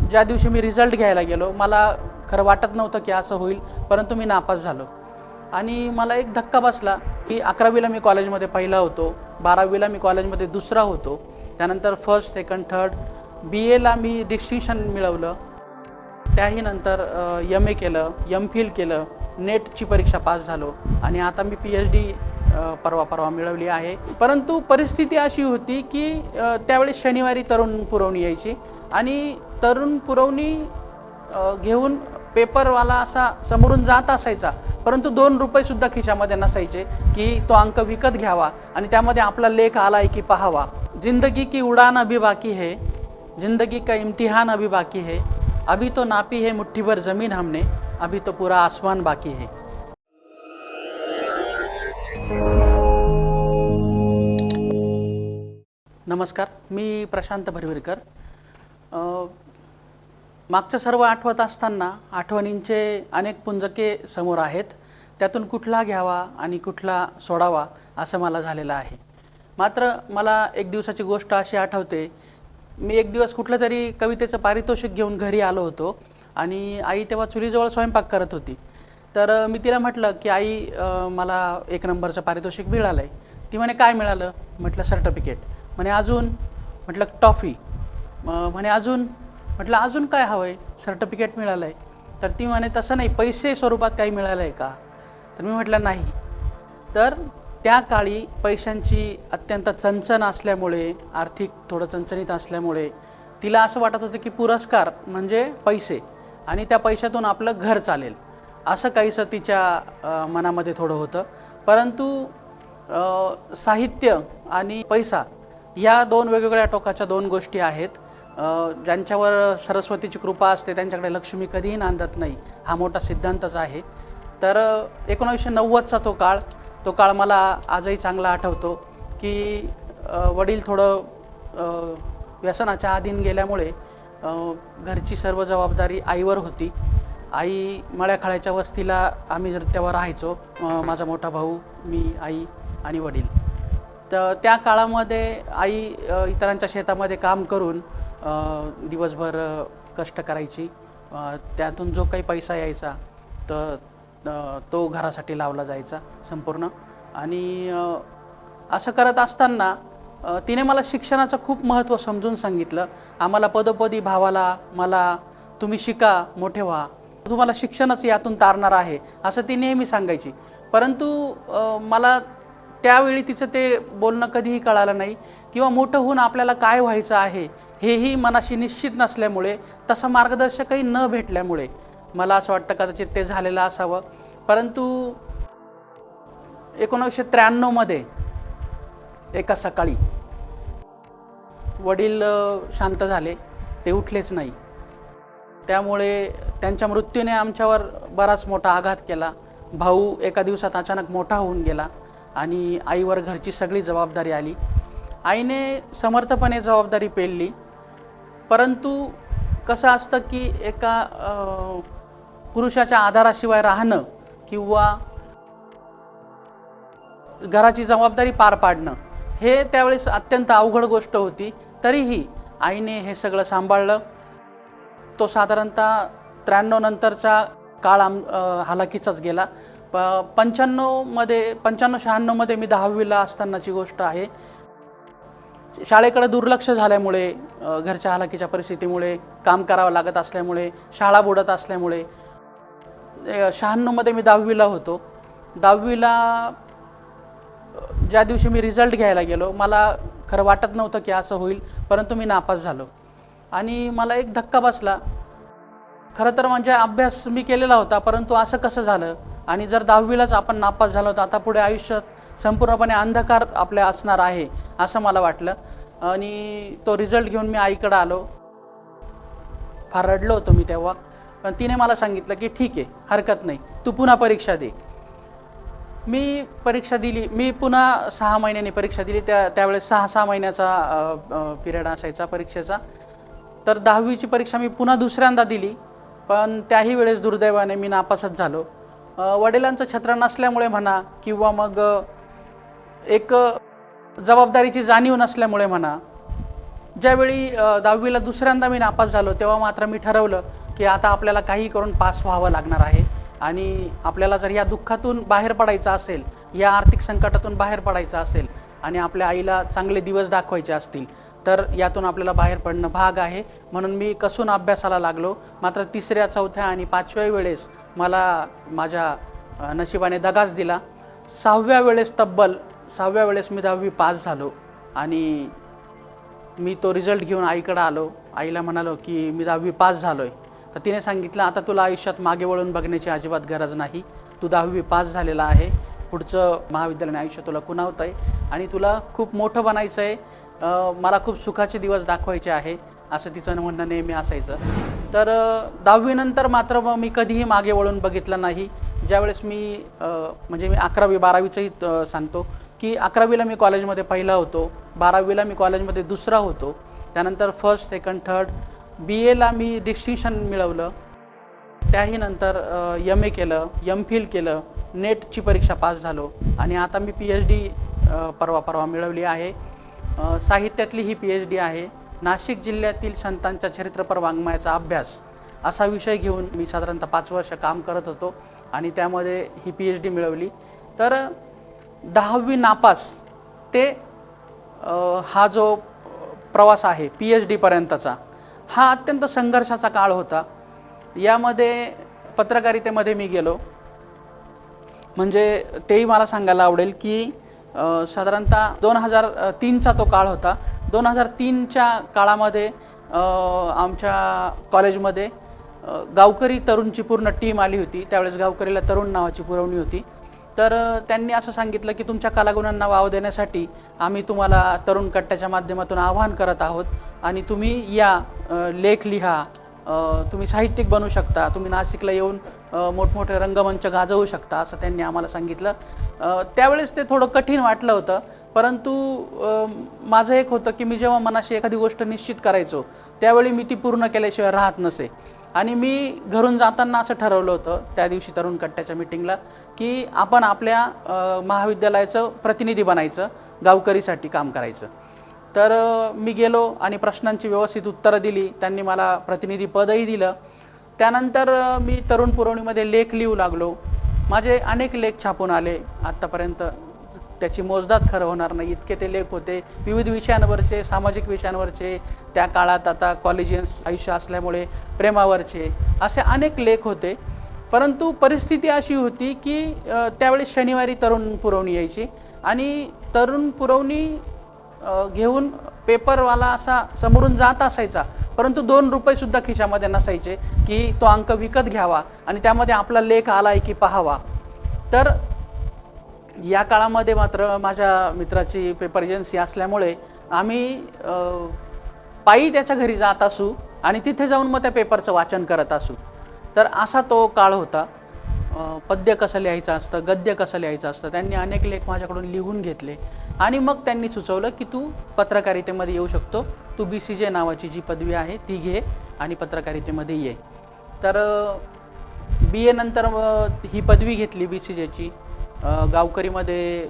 ज्या दिवशी मी रिझल्ट घ्यायला गेलो, मला खरं वाटत नव्हतं की असं होईल, परंतु मी नापास झालो. आणि मला एक धक्का बसला की 11वीला मी कॉलेजमध्ये पहिला होतो, 12वीला मी कॉलेजमध्ये दुसरा होतो, त्यानंतर फर्स्ट, सेकंड, थर्ड, BAला मी डिस्टिंक्शन मिळवलं. त्याही नंतर MA केलं, MPhil केलं, नेटची परीक्षा पास झालो आणि आता मी PhD परवा मिळवली आहे. परंतु परिस्थिती अशी होती की त्यावेळेस शनिवारी तरुण पुरवणी यायची आणि तरुण पुरवणी घेऊन पेपरवाला असा समोरून जात असायचा, परंतु 2 रुपयेसुद्धा खिशामध्ये नसायचे की तो अंक विकत घ्यावा आणि त्यामध्ये आपला लेख आलाय की पाहावा. जिंदगी की उडान अभी बाकी है, जिंदगी का इम्तिहान अभी बाकी है, अभी तो नापी है मुट्ठी भर जमीन हमने, अभी तो पूरा आसमान बाकी है. नमस्कार, मी प्रशांत भरविरकर. मागचं सर्व आठवत असताना आठवणींचे अनेक पुंजके समोर आहेत. त्यातून कुठला घ्यावा आणि कुठला सोडावा असं मला झालेलं आहे. मात्र मला एक दिवसाची गोष्ट अशी आठवते. मी एक दिवस कुठलं तरी कवितेचं पारितोषिक घेऊन घरी आलो होतो आणि आई तेव्हा चुलीजवळ स्वयंपाक करत होती. तर मी तिला म्हटलं की आई, मला 1 नंबरचं पारितोषिक मिळालं आहे. ती म्हणे काय मिळालं? म्हटलं सर्टिफिकेट. म्हणे अजून? म्हटलं टॉफी. म्हणे अजून? म्हटलं अजून काय हवं आहे? सर्टिफिकेट मिळालं आहे. तर ती म्हणे तसं नाही, पैसे स्वरूपात काही मिळालं आहे का? तर मी म्हटलं नाही. तर त्या काळी पैशांची अत्यंत चणचण असल्यामुळे, आर्थिक थोडं चणचणीत असल्यामुळे तिला असं वाटत होतं की पुरस्कार म्हणजे पैसे आणि त्या पैशातून आपलं घर चालेल, असं काहीसं तिच्या मनामध्ये थोडं होतं. परंतु साहित्य आणि पैसा या 2 वेगवेगळ्या टोकाच्या 2 गोष्टी आहेत. ज्यांच्यावर सरस्वतीची कृपा असते त्यांच्याकडे लक्ष्मी कधीही नांदत नाही, हा मोठा सिद्धांतच आहे. तर 1990चा तो काळ मला आजही चांगला आठवतो की वडील थोडं व्यसनाच्या अधीन गेल्यामुळे घरची सर्व जबाबदारी आईवर होती. आई मळ्याखाळ्याच्या वस्तीला आम्ही तेव्हा राहायचो, माझा मोठा भाऊ, मी, आई आणि वडील. तर त्या काळामध्ये आई इतरांच्या शेतामध्ये काम करून दिवसभर कष्ट करायची. त्यातून जो काही पैसा यायचा तर तो घरासाठी लावला जायचा संपूर्ण. आणि असं करत असताना तिने मला शिक्षणाचं खूप महत्त्व समजून सांगितलं. आम्हाला पदोपदी भावाला, मला, तुम्ही शिका, मोठे व्हा, तुम्हाला शिक्षणच यातून तारणार आहे, असं ती नेहमी सांगायची. परंतु मला त्यावेळी तिचं ते बोलणं कधीही कळालं नाही किंवा मोठं होऊन आपल्याला काय व्हायचं आहे हेही मनाशी निश्चित नसल्यामुळे, तसं मार्गदर्शकही न भेटल्यामुळे मला असं वाटतं कदाचित ते झालेलं असावं. परंतु 1993मध्ये एका सकाळी वडील शांत झाले, ते उठलेच नाही. त्यामुळे त्यांच्या मृत्यूने आमच्यावर बराच मोठा आघात केला. भाऊ एका दिवसात अचानक मोठा होऊन गेला आणि आईवर घरची सगळी जबाबदारी आली. आईने समर्थपणे जबाबदारी पेलली. परंतु कसं असतं की एका पुरुषाच्या आधाराशिवाय राहणं किंवा घराची जबाबदारी पार पाडणं हे त्यावेळेस अत्यंत अवघड गोष्ट होती. तरीही आईने हे सगळं सांभाळलं. तो साधारणतः 93 नंतरचा काळ हालाकीचाच गेला. 95-96मध्ये मी 10वीला असतानाची गोष्ट आहे. शाळेकडे दुर्लक्ष झाल्यामुळे, घरच्या हालाकीच्या परिस्थितीमुळे, काम करावं लागत असल्यामुळे, शाळा बुडत असल्यामुळे 96मध्ये मी 10वीला होतो. 10वीला ज्या दिवशी मी रिझल्ट घ्यायला गेलो, मला खरं वाटत नव्हतं की असं होईल, परंतु मी नापास झालो. आणि मला एक धक्का बसला. खरं तर म्हणजे अभ्यास मी केलेला होता, परंतु असं कसं झालं? आणि जर 10वीलाच आपण नापास झालो तर आता पुढे आयुष्यात संपूर्णपणे अंधकार आपल्या असणार आहे असं मला वाटलं. आणि तो रिझल्ट घेऊन मी आईकडे आलो. फार रडलो होतो मी तेव्हा. पण तिने मला सांगितलं की ठीक आहे, हरकत नाही, तू पुन्हा परीक्षा दे. मी परीक्षा दिली. मी पुन्हा 6 महिन्यांनी परीक्षा दिली. त्यावेळेस 6 महिन्याचा पिरियड असायचा परीक्षेचा. तर 10वीची परीक्षा मी पुन्हा दुसऱ्यांदा दिली, पण त्याही वेळेस दुर्दैवाने मी नापासच झालो. वडिलांचं छत्र नसल्यामुळे म्हणा किंवा मग एक जबाबदारीची जाणीव नसल्यामुळे म्हणा, ज्यावेळी 10वीला दुसऱ्यांदा मी नापास झालो तेव्हा मात्र मी ठरवलं की आता आपल्याला काही करून पास व्हावं लागणार आहे आणि आपल्याला जर या दुःखातून बाहेर पडायचं असेल, या आर्थिक संकटातून बाहेर पडायचं असेल आणि आपल्या आईला चांगले दिवस दाखवायचे असतील तर यातून आपल्याला बाहेर पडणं भाग आहे. म्हणून मी कसून अभ्यासाला लागलो. मात्र 3ऱ्या 4थ्या आणि 5व्या वेळेस मला माझ्या नशिबाने दगाच दिला. 6व्या वेळेस तब्बल 6व्या वेळेस मी 10वी पास झालो आणि मी तो रिझल्ट घेऊन आईकडे आलो. आईला म्हणालो की मी 10वी पास झालो आहे. तर तिने सांगितलं आता तुला आयुष्यात मागे वळून बघण्याची अजिबात गरज नाही. तू 10वी पास झालेला आहे. पुढचं महाविद्यालयीन आयुष्य तुला खुणावतं आहे आणि तुला खूप मोठं बनायचं आहे. मला खूप सुखाचे दिवस दाखवायचे आहे असं तिचं म्हणणं नेहमी असायचं. तर 10वी नंतर मात्र मग मी कधीही मागे वळून बघितलं नाही. ज्यावेळेस मी म्हणजे मी 11वी 12वीचंही सांगतो की 11वीला मी कॉलेजमध्ये पहिला होतो, 12वीला मी कॉलेजमध्ये दुसरा होतो, त्यानंतर फर्स्ट सेकंड थर्ड, BAला मी डिस्टिंक्शन मिळवलं. त्याही नंतर MA केलं, MPhil केलं, नेटची परीक्षा पास झालो आणि आता मी PhD परवा मिळवली आहे. साहित्यातली ही PhD आहे. नाशिक जिल्ह्यातील संतांच्या चरित्रपर वाङ्मयाचा अभ्यास असा विषय घेऊन मी साधारणतः 5 वर्ष काम करत होतो आणि त्यामध्ये ही PhD मिळवली. तर 10वी नापास ते हा जो प्रवास आहे PhD पर्यंतचा हा अत्यंत संघर्षाचा काळ होता. यामध्ये पत्रकारितेमध्ये मी गेलो. म्हणजे तेही मला सांगायला आवडेल की साधारणतः 2003चा तो काळ होता. 2003च्या काळामध्ये आमच्या कॉलेजमध्ये गावकरी तरुणची पूर्ण टीम आली होती. त्यावेळेस गावकरीला तरुण नावाची पुरवणी होती. तर त्यांनी असं सांगितलं की तुमच्या कलागुणांना वाव देण्यासाठी आम्ही तुम्हाला तरुण कट्ट्याच्या माध्यमातून आवाहन करत आहोत आणि तुम्ही या लेख लिहा, तुम्ही साहित्यिक बनू शकता, तुम्ही नाशिकला येऊन मोठमोठे रंगमंच गाजवू शकता असं त्यांनी आम्हाला सांगितलं. त्यावेळेस ते थोडं कठीण वाटलं होतं. परंतु माझं एक होतं की मी जेव्हा मनाशी एखादी गोष्ट निश्चित करायचो त्यावेळी मी ती पूर्ण केल्याशिवाय राहत नसे. आणि मी घरून जाताना असं ठरवलं होतं त्या दिवशी तरुण कट्ट्याच्या मीटिंगला की आपण आपल्या महाविद्यालयाचं प्रतिनिधी बनायचं, गावकरीसाठी काम करायचं. तर मी गेलो आणि प्रश्नांची व्यवस्थित उत्तरं दिली. त्यांनी मला प्रतिनिधी पदही दिलं. त्यानंतर मी तरुण पुरवणीमध्ये लेख लिहू लागलो. माझे अनेक लेख छापून आले. आत्तापर्यंत त्याची मोजदाद खरं होणार नाही इतके ते लेख होते. विविध विषयांवरचे, सामाजिक विषयांवरचे, त्या काळात आता कॉलेजियन्स आयुष्य असल्यामुळे प्रेमावरचे असे अनेक लेख होते. परंतु परिस्थिती अशी होती की त्यावेळी शनिवारी तरुण पुरवणी यायची आणि तरुण पुरवणी घेऊन पेपरवाला असा समोरून जात असायचा, परंतु 2 रुपये सुद्धा खिशामध्ये नसायचे की तो अंक विकत घ्यावा आणि त्यामध्ये आपला लेख आलाय की पाहावा. तर या काळामध्ये मात्र माझ्या मित्राची पेपर एजन्सी असल्यामुळे आम्ही पायी त्याच्या घरी जात असू आणि तिथे जाऊन मग त्या पेपरचं वाचन करत असू. तर असा तो काळ होता. पद्य कसं लिहायचं असतं, गद्य कसं लिहायचं असतं, त्यांनी अनेक लेख माझ्याकडून लिहून घेतले आणि मग त्यांनी सुचवलं की तू पत्रकारितेमध्ये येऊ शकतो, तू BCJ नावाची जी पदवी आहे ती घे आणि पत्रकारितेमध्ये ये. तर BA नंतर ही पदवी घेतली BCJची. गावकरीमध्ये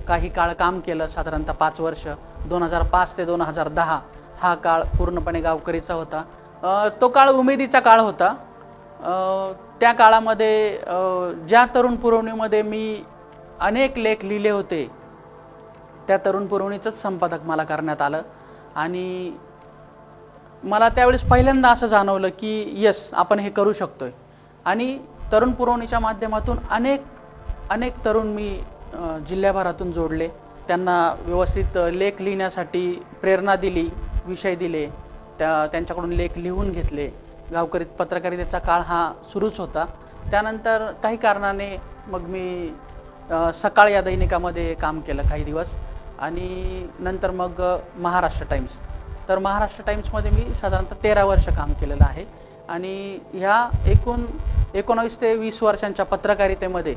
काही काळ काम केलं, साधारणतः 5 वर्ष. 2005 ते 2010 हा काळ पूर्णपणे गावकरीचा होता. तो काळ उमेदीचा काळ होता. त्या काळामध्ये ज्या तरुण पुरवणीमध्ये मी अनेक लेख लिहिले होते त्या तरुण पुरवणीचंच संपादक मला करण्यात आलं आणि मला त्यावेळेस पहिल्यांदा असं जाणवलं की यस आपण हे करू शकतोय. आणि तरुण पुरवणीच्या माध्यमातून अनेक तरुण मी जिल्ह्याभरातून जोडले. त्यांना व्यवस्थित लेख लिहिण्यासाठी प्रेरणा दिली, विषय दिले, त्यांच्याकडून लेख लिहून घेतले. गावकरी पत्रकारितेचा काळ हा सुरूच होता. त्यानंतर काही कारणाने मग मी सकाळ या दैनिकामध्ये काम केलं काही दिवस आणि नंतर मग महाराष्ट्र टाइम्स. तर महाराष्ट्र टाइम्समध्ये मी साधारणतः 13 वर्ष काम केलेलं आहे आणि ह्या एकूण 19 ते 20 वर्षांच्या पत्रकारितेमध्ये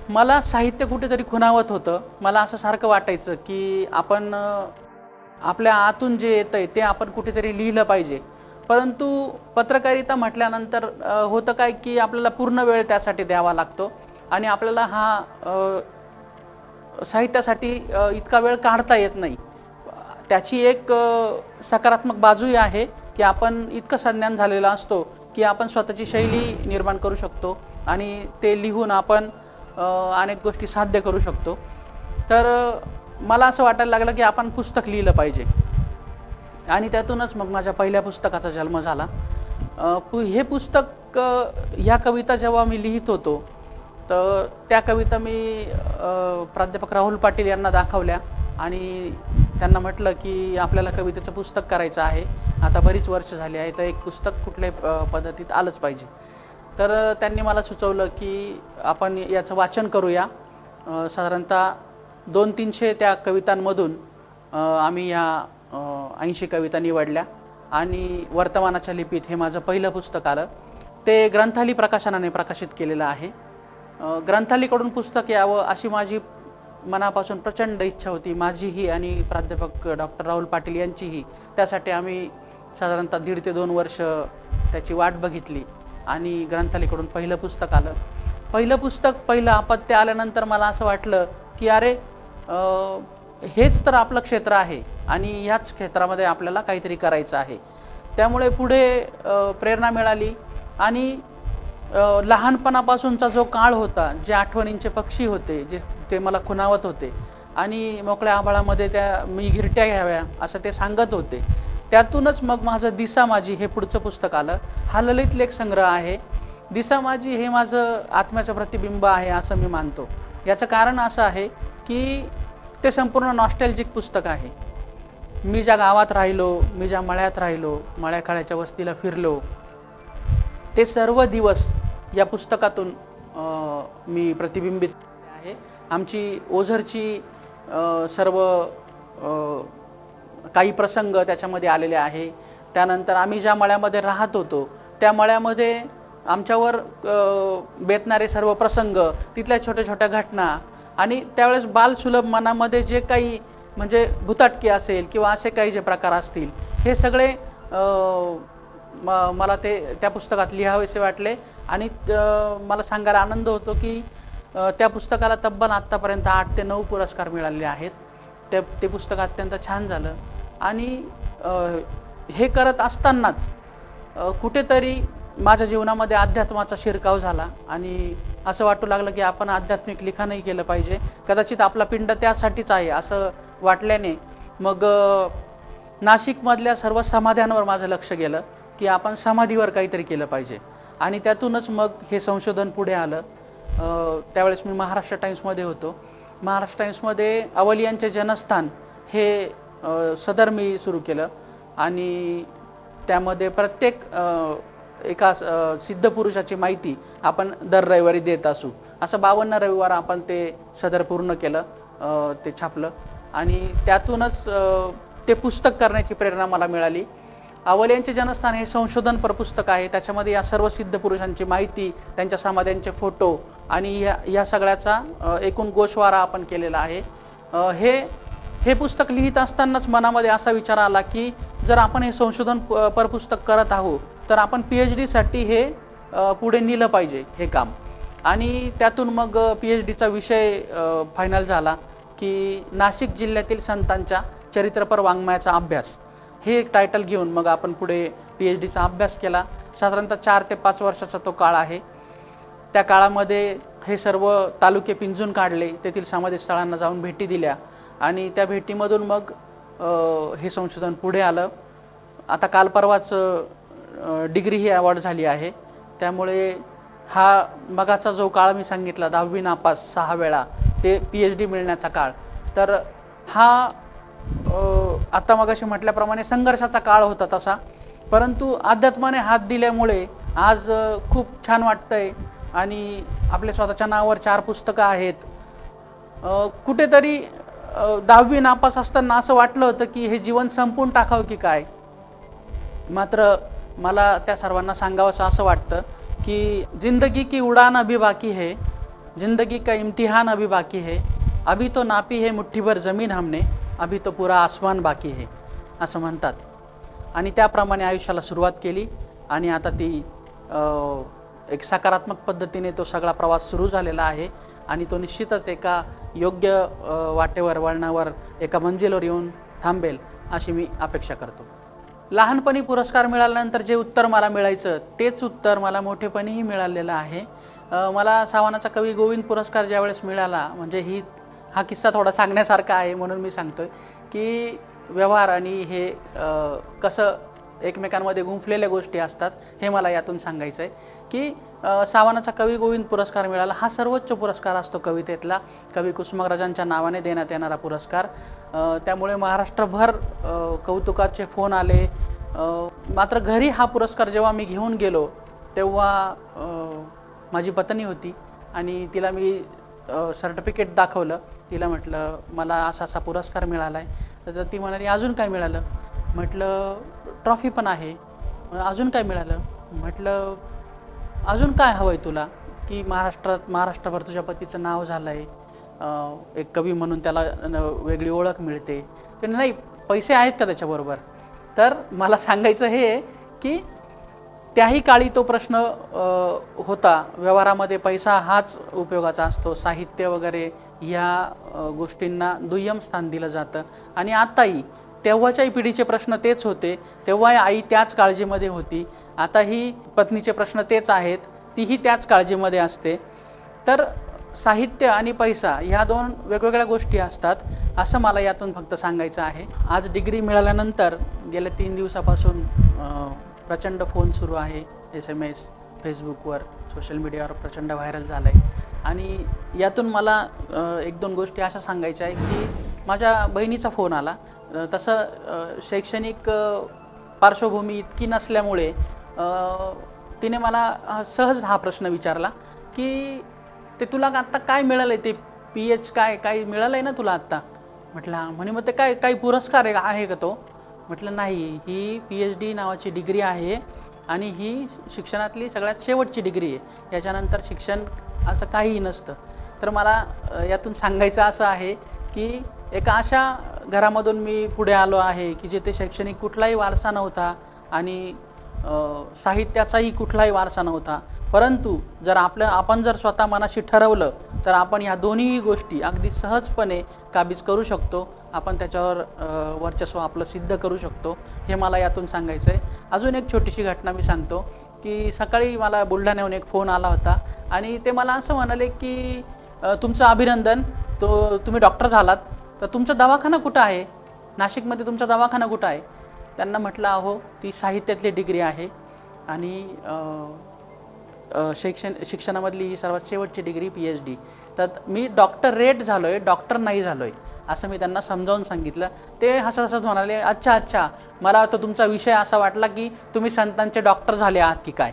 मला साहित्य कुठेतरी खुणावत होतं. मला असं सारखं वाटायचं की आपण आपल्या आतून जे येतं आहे ते आपण कुठेतरी लिहिलं पाहिजे. परंतु पत्रकारिता म्हटल्यानंतर होतं काय की आपल्याला पूर्ण वेळ त्यासाठी द्यावा लागतो आणि आपल्याला हा साहित्यासाठी इतका वेळ काढता येत नाही. त्याची एक सकारात्मक बाजूही आहे की आपण इतकं संज्ञान झालेला असतो की आपण स्वतःची शैली निर्माण करू शकतो आणि ते लिहून आपण अनेक गोष्टी साध्य करू शकतो. तर मला असं वाटायला लागलं की आपण पुस्तक लिहिलं पाहिजे आणि त्यातूनच मग माझ्या पहिल्या पुस्तकाचा जन्म झाला. हे पुस्तक ह्या कविता जेव्हा मी लिहित होतो तर त्या कविता मी प्राध्यापक राहुल पाटील यांना दाखवल्या आणि त्यांना म्हटलं की आपल्याला कवितेचं पुस्तक करायचं आहे, आता बरीच वर्ष झाली आहे, तर एक पुस्तक कुठल्याही पद्धतीत आलंच पाहिजे. तर त्यांनी मला सुचवलं की आपण याचं वाचन करूया. साधारणतः 200-300 त्या कवितांमधून आम्ही या 80 कविता निवडल्या आणि वर्तमानाच्या लिपीत हे माझं पहिलं पुस्तक आलं. ते ग्रंथाली प्रकाशनाने प्रकाशित केलेलं आहे. ग्रंथालीकडून पुस्तक यावं अशी माझी मनापासून प्रचंड इच्छा होती, माझीही आणि प्राध्यापक डॉक्टर राहुल पाटील यांचीही. त्यासाठी आम्ही साधारणतः 1.5 ते 2 वर्ष त्याची वाट बघितली आणि ग्रंथालीकडून पहिलं पुस्तक आलं. पहिलं अपत्य आल्यानंतर मला असं वाटलं की अरे हेच तर आपलं क्षेत्र आहे आणि ह्याच क्षेत्रामध्ये आपल्याला काहीतरी करायचं आहे. त्यामुळे पुढे प्रेरणा मिळाली आणि लहानपणापासूनचा जो काळ होता, जे आठवणींचे पक्षी होते, जे ते मला खुणावत होते आणि मोकळ्या आभाळामध्ये त्या मी घिरट्या घ्याव्या असं ते सांगत होते, त्यातूनच मग माझं दिसा माझी हे पुढचं पुस्तक आलं. हा ललित लेख संग्रह आहे. दिसा माझी हे माझं आत्म्याचं प्रतिबिंब आहे असं मी मानतो. याचं कारण असं आहे की ते संपूर्ण नॉस्टॅल्जिक पुस्तक आहे. मी ज्या गावात राहिलो, मी ज्या मळ्यात राहिलो, मळ्याखाळ्याच्या वस्तीला फिरलो, ते सर्व दिवस या पुस्तकातून मी प्रतिबिंबित आहे. आमची ओझरची सर्व काही प्रसंग त्याच्यामध्ये आलेले आहे. त्यानंतर आम्ही ज्या मळ्यामध्ये राहत होतो त्या मळ्यामध्ये आमच्यावर बेतणारे सर्व प्रसंग, तिथल्या छोट्या छोट्या घटना आणि त्यावेळेस बालसुलभ मनामध्ये जे काही म्हणजे भुताटकी असेल किंवा असे काही जे प्रकार असतील, हे सगळे मला ते त्या पुस्तकात लिहावेसे वाटले आणि मला सांगायला आनंद होतो की त्या पुस्तकाला तब्बल आत्तापर्यंत 8 ते 9 पुरस्कार मिळालेले आहेत. ते पुस्तक अत्यंत छान झालं आणि हे करत असतानाच कुठेतरी माझ्या जीवनामध्ये अध्यात्माचा शिरकाव झाला आणि असं वाटू लागलं की आपण आध्यात्मिक लिखाणही केलं पाहिजे. कदाचित आपला पिंड त्यासाठीच आहे असं वाटल्याने मग नाशिकमधल्या सर्व समाध्यांवर माझं लक्ष गेलं की आपण समाधीवर काहीतरी केलं पाहिजे आणि त्यातूनच मग हे संशोधन पुढे आलं. त्यावेळेस मी महाराष्ट्र टाइम्समध्ये होतो. महाराष्ट्र टाइम्समध्ये अवलियांचे जनस्थान हे सदर मी सुरू केलं आणि त्यामध्ये प्रत्येक एका सिद्ध पुरुषाची माहिती आपण दर रविवारी देत असू. असं 52 रविवार आपण ते सदर पूर्ण केलं, ते छापलं आणि त्यातूनच ते पुस्तक करण्याची प्रेरणा मला मिळाली. अवलियांचे जनस्थान हे संशोधनपर पुस्तक आहे. त्याच्यामध्ये या सर्व सिद्ध पुरुषांची माहिती, त्यांच्या समाध्यांचे फोटो आणि या सगळ्याचा एकूण गोषवारा आपण केलेला आहे. हे पुस्तक लिहित असतानाच मनामध्ये असा विचार आला की जर आपण हे संशोधन पर पुस्तक करत आहोत तर आपण PhD साठी हे पुढे नेलं पाहिजे हे काम. आणि त्यातून मग PhDचा विषय फायनल झाला की नाशिक जिल्ह्यातील संतांच्या चरित्रपर वाङ्मयाचा अभ्यास, हे एक टायटल घेऊन मग आपण पुढे PhDचा अभ्यास केला. साधारणतः 4 ते 5 वर्षाचा तो काळ आहे. त्या काळामध्ये हे सर्व तालुके पिंजून काढले, तेथील समाधी स्थळांना जाऊन भेटी दिल्या आणि त्या भेटीमधून मग हे संशोधन पुढे आलं. आता काल परवाच डिग्री ही अवॉर्ड झाली आहे. त्यामुळे हा मगाचा जो काळ मी सांगितला 10वी नापास 6 वेळा ते PhD मिळण्याचा काळ, तर हा आता मगाशी म्हटल्याप्रमाणे संघर्षाचा काळ होता तसा, परंतु अध्यात्माने हात दिल्यामुळे आज खूप छान वाटतंय आणि आपल्या स्वतःच्या नावावर 4 पुस्तकं आहेत. कुठेतरी 10वी नापास असताना असं वाटलं होतं की हे जीवन संपून टाकावं की काय. मात्र मला त्या सर्वांना सांगावंसं असं वाटतं की जिंदगी की उडान अभी बाकी है, जिंदगी का इम्तिहान अभी बाकी है, अभी तो नापी है मुठ्ठीभर जमीन हमने, अभी तो पुरा आसमान बाकी है असं म्हणतात. आणि त्याप्रमाणे आयुष्याला सुरुवात केली आणि आता ती एक सकारात्मक पद्धतीने तो सगळा प्रवास सुरू झालेला आहे आणि तो निश्चितच एका योग्य वाटेवर वळणावर एका मंजिलवर येऊन थांबेल अशी मी अपेक्षा करतो. लहानपणी पुरस्कार मिळाल्यानंतर जे उत्तर मला मिळायचं तेच उत्तर मला मोठेपणीही मिळालेलं आहे. मला सावनाचा कवी गोविंद पुरस्कार ज्यावेळेस मिळाला, म्हणजे हा किस्सा थोडा सांगण्यासारखा आहे म्हणून मी सांगतोय की व्यवहार आणि हे कसं एकमेकांमध्ये गुंफलेल्या गोष्टी असतात हे मला यातून सांगायचं आहे. की सावनाचा कवी गोविंद पुरस्कार मिळाला हा सर्वोच्च पुरस्कार असतो कवितेतला, कवी कुसुमाग्रजांच्या नावाने देण्यात येणारा पुरस्कार. त्यामुळे महाराष्ट्रभर कौतुकाचे फोन आले. मात्र घरी हा पुरस्कार जेव्हा मी घेऊन गेलो तेव्हा माझी पत्नी होती आणि तिला मी सर्टिफिकेट दाखवलं. तिला म्हटलं मला असा असा पुरस्कार मिळाला आहे. तर ती म्हणाली अजून काय मिळालं? म्हटलं ट्रॉफी पण आहे. अजून काय मिळालं? म्हटलं अजून काय हवं आहे तुला? की महाराष्ट्रभर तुझ्या पतीचं नाव झालं आहे, एक कवी म्हणून त्याला वेगळी ओळख मिळते. पण नाही, पैसे आहेत का त्याच्याबरोबर? तर मला सांगायचं हे आहे की त्याही काळी तो प्रश्न होता. व्यवहारामध्ये पैसा हाच उपयोगाचा असतो. साहित्य वगैरे ह्या गोष्टींना दुय्यम स्थान दिलं जातं. आणि आताही तेव्हाच्याही पिढीचे प्रश्न तेच होते. तेव्हाही आई त्याच काळजीमध्ये होती. आताही पत्नीचे प्रश्न तेच आहेत, तीही त्याच काळजीमध्ये असते. तर साहित्य आणि पैसा ह्या दोन वेगवेगळ्या गोष्टी असतात असं मला यातून फक्त सांगायचं आहे. आज डिग्री मिळाल्यानंतर गेल्या 3 दिवसापासून प्रचंड फोन सुरू आहे. SMS, फेसबुकवर, सोशल मीडियावर प्रचंड व्हायरल झालं आहे. आणि यातून मला 1-2 गोष्टी अशा सांगायच्या आहे की माझ्या बहिणीचा फोन आला. तसं शैक्षणिक पार्श्वभूमी इतकी नसल्यामुळे तिने मला सहज हा प्रश्न विचारला की ते तुला आत्ता काय मिळालं आहे? ते PH काय मिळालं आहे ना तुला आत्ता? म्हटलं म्हणे मग ते काही पुरस्कार आहे का तो? म्हटलं नाही, ही PhD नावाची डिग्री आहे आणि ही शिक्षणातली सगळ्यात शेवटची डिग्री आहे. याच्यानंतर शिक्षण असं काहीही नसतं. तर मला यातून सांगायचं असं आहे की एका अशा घरामधून मी पुढे आलो आहे की जिथे शैक्षणिक कुठलाही वारसा नव्हता आणि साहित्याचाही कुठलाही वारसा नव्हता. परंतु आपण जर स्वतः मनाशी ठरवलं तर आपण ह्या दोन्ही गोष्टी अगदी सहजपणे काबीज करू शकतो. आपण त्याच्यावर वर्चस्व आपलं सिद्ध करू शकतो. हे मला यातून सांगायचं आहे. अजून एक छोटीशी घटना मी सांगतो की सकाळी मला बुलढाण्याहून एक फोन आला होता आणि ते मला असं म्हणाले की तुमचं अभिनंदन, तुम्ही डॉक्टर झालात, तर तुमचा दवाखाना कुठं आहे? नाशिकमध्ये तुमचा दवाखाना कुठं आहे? त्यांना म्हटलं अहो ती साहित्यातली डिग्री आहे आणि शिक्षणामधली ही सर्वात शेवटची डिग्री PhD. तर मी डॉक्टरेट झालो आहे, डॉक्टर नाही झालो आहे असं मी त्यांना समजावून सांगितलं. ते हसत हसत म्हणाले अच्छा, मला तर तुमचा विषय असा वाटला की तुम्ही संतांचे डॉक्टर झाले आहात की काय.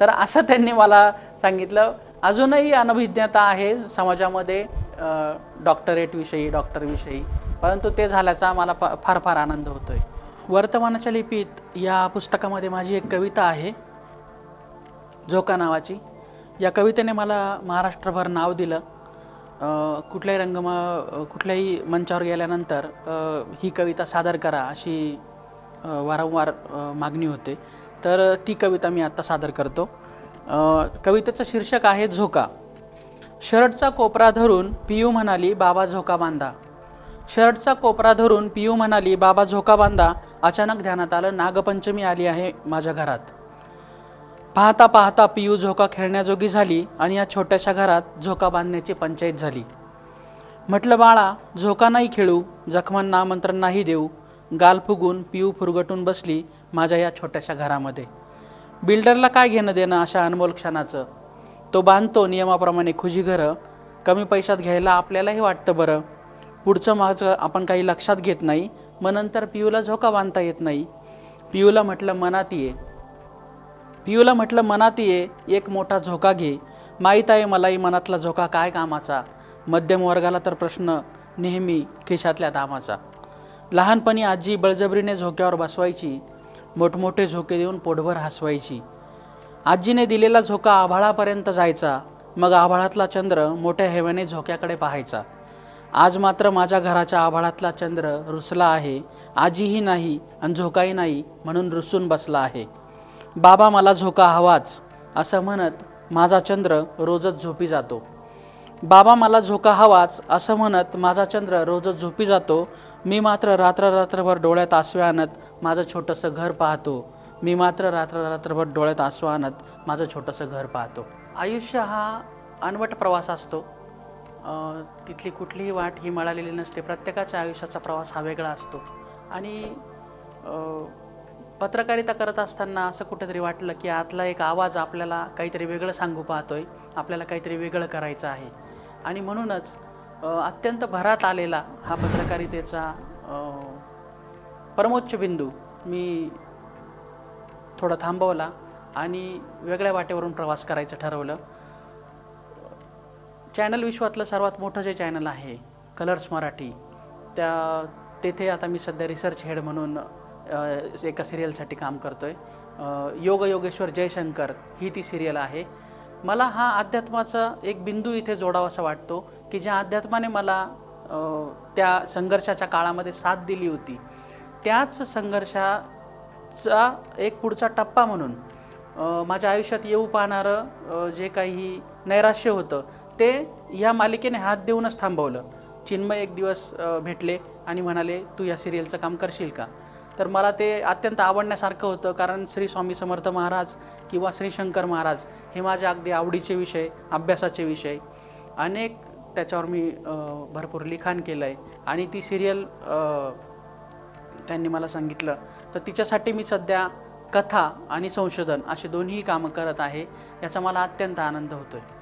तर असं त्यांनी मला सांगितलं. अजूनही अनभिज्ञता आहे समाजामध्ये डॉक्टरेटविषयी, डॉक्टरविषयी, परंतु ते झाल्याचा मला फार आनंद होतोय. वर्तमानाच्या लिपीत या पुस्तकामध्ये माझी एक कविता आहे झोका नावाची. या कवितेने मला महाराष्ट्रभर नाव दिलं. कुठल्याही मंचावर गेल्यानंतर ही कविता सादर करा अशी वारंवार मागणी होते. तर ती कविता मी आत्ता सादर करतो. कवितेचं शीर्षक आहे झोका. शर्टचा कोपरा धरून पियू म्हणाली बाबा झोका बांधा. शर्टचा कोपरा धरून पियू म्हणाली बाबा झोका बांधा. अचानक ध्यानात आलं नागपंचमी आली आहे माझ्या घरात. पाहता पाहता पियू झोका खेळण्याजोगी झाली आणि या छोट्याशा घरात झोका बांधण्याची पंचायत झाली. म्हटलं बाळा झोका नाही खेळू, जखमांना आमंत्रण नाही देऊ. गाल फुगून पियू फुरगटून बसली माझ्या या छोट्याशा घरामध्ये. बिल्डरला काय घेणं देणं अशा अनमोल क्षणाचं. तो बांधतो नियमाप्रमाणे खुजी घरं. कमी पैशात घ्यायला आपल्यालाही वाटतं बरं. पुढचं माझं आपण काही लक्षात घेत नाही. मग नंतर पियूला झोका बांधता येत नाही. पियूला म्हटलं मनात ये एक मोठा झोका घे. माहीत आहे मलाही मनातला झोका काय कामाचा. मध्यम वर्गाला तर प्रश्न नेहमी खिशातल्या दामाचा. लहानपणी आजी बळजबरीने झोक्यावर बसवायची. मोठमोठे झोके देऊन पोटभर हसवायची. आजीने दिलेला झोका आभाळापर्यंत जायचा. मग आभाळातला चंद्र मोठ्या हेव्याने झोक्याकडे पाहायचा. आज मात्र माझ्या घराच्या आभाळातला चंद्र रुसला आहे. आजीही नाही आणि झोकाही नाही म्हणून रुसून बसला आहे. बाबा मला झोका हवाच असं म्हणत माझा चंद्र रोजच झोपी जातो. बाबा मला झोका हवाच असं म्हणत माझा चंद्र रोजच झोपी जातो. मी मात्र रात्रभर डोळ्यात आसवे आणत माझं छोटंसं घर पाहतो. मी मात्र रात्रभर डोळ्यात आसवे आणत माझं छोटंसं घर पाहतो. आयुष्य हा अनवट प्रवास असतो. तिथली कुठलीही वाट ही मिळालेली नसते. प्रत्येकाच्या आयुष्याचा प्रवास हा वेगळा असतो. आणि पत्रकारिता करत असताना असं कुठेतरी वाटलं की आतला एक आवाज आपल्याला काहीतरी वेगळं सांगू पाहतोय, आपल्याला काहीतरी वेगळं करायचं आहे. आणि म्हणूनच अत्यंत भरात आलेला हा पत्रकारितेचा परमोच्च बिंदू मी थोडा थांबवला आणि वेगळ्या वाटेवरून प्रवास करायचं ठरवलं. चॅनल विश्वातलं सर्वात मोठं जे चॅनल आहे कलर्स मराठी, तेथे आता मी सध्या रिसर्च हेड म्हणून एका सिरियलसाठी काम करतो आहे. योगेश्वर जयशंकर ही ती सिरियल आहे. मला हा अध्यात्माचा एक बिंदू इथे जोडावासा वाटतो की ज्या अध्यात्माने मला त्या संघर्षाच्या काळामध्ये साथ दिली होती, त्याच संघर्षाचा एक पुढचा टप्पा म्हणून माझ्या आयुष्यात येऊ पाहणारं जे काही नैराश्य होतं ते या मालिकेने हात देऊनच थांबवलं. चिन्मय एक दिवस भेटले आणि म्हणाले, तू या सिरियलचं काम करशील का? तर मला ते अत्यंत आवडण्यासारखं होतं, कारण श्री स्वामी समर्थ महाराज किंवा श्री शंकर महाराज हे माझ्या अगदी आवडीचे विषय, अभ्यासाचे विषय. अनेक त्याच्यावर मी भरपूर लिखाण केलं आहे. आणि ती सिरियल त्यांनी मला सांगितलं, तर तिच्यासाठी मी सध्या कथा आणि संशोधन असे दोन्ही कामं करत आहे. याचा मला अत्यंत आनंद होतो आहे.